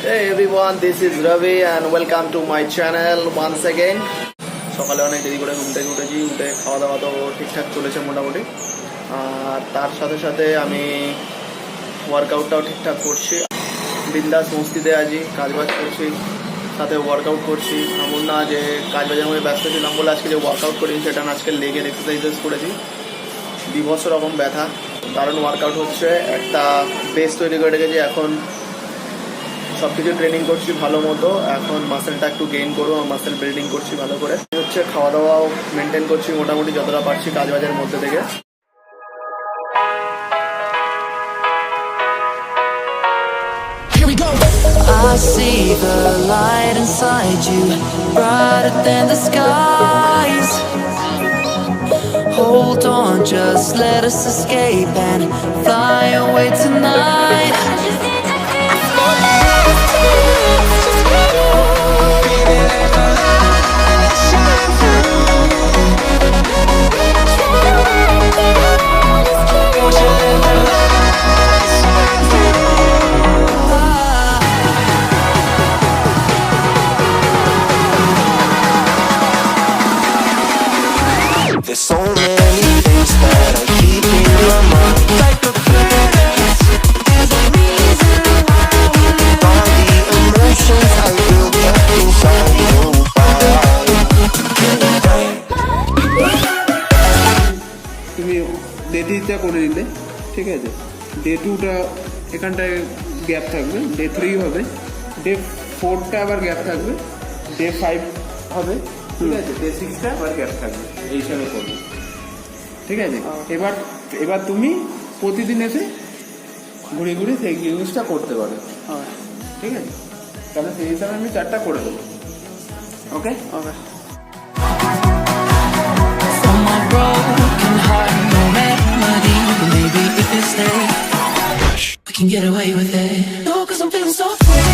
Hey everyone, this is Ravi and welcome to my channel once again. সকালে অনেক দেরি করে ঘুম থেকে উঠে খাওয়া দাওয়া তো ঠিকঠাক চলেছে মোটামুটি। আর তার সাথে সাথে আমি ওয়ার্কআউটটাও ঠিকঠাক করছি। বিন্দাস মস্তিতে আছি, কাজবাজ করছি, সাথে ওয়ার্কআউট করছি। এমন না যে কাজবাজের মধ্যে ব্যস্ত ছিলাম বলে আজকে যে ওয়ার্কআউট করি সেটা না, আজকে লেগের এক্সারসাইজেস করেছি। বিভৎস রকম ব্যথা, দারুণ ওয়ার্কআউট হচ্ছে। একটা বেস তৈরি করে রেখেছি, এখন সব কিছু ট্রেনিং করছি ভালো মতো। এখন মাসেলটা একটু গেইন করবো, মাসেল বিল্ডিং করছি ভালো করে। হচ্ছে খাওয়া দাওয়াও মেনটেন করছি মোটামুটি যতটা পারছি কাজবাজের মধ্যে থেকে। I see the light inside you, brighter than the skies. Hold on, just let us escape and fly away tonight. There's so many things that are keeping my mind like a planet. There's a reason why we live. All the emotions I feel kept inside তুমি day 3টা করে দিলে, ঠিক আছে। Day 2টা এখানটায় gap থাকবে, day 3 হবে, ডে 4টা আবার গ্যাপ থাকবে, ডে 5 হবে, ঠিক আছে। ডে 6টা আবার গ্যাপ থাকবে, এই হিসাবে করবে, ঠিক আছে। এবার তুমি প্রতিদিন এসে ঘুরে ঘুরে সেই জিনিসটা করতে পারো, ঠিক আছে। তাহলে সেই হিসাবে আমি 4টা করে দেবো, ওকে ওকে। From my broken heart, no remedy. Maybe if you stay, we can get away with it. No, 'cause I'm feeling so free.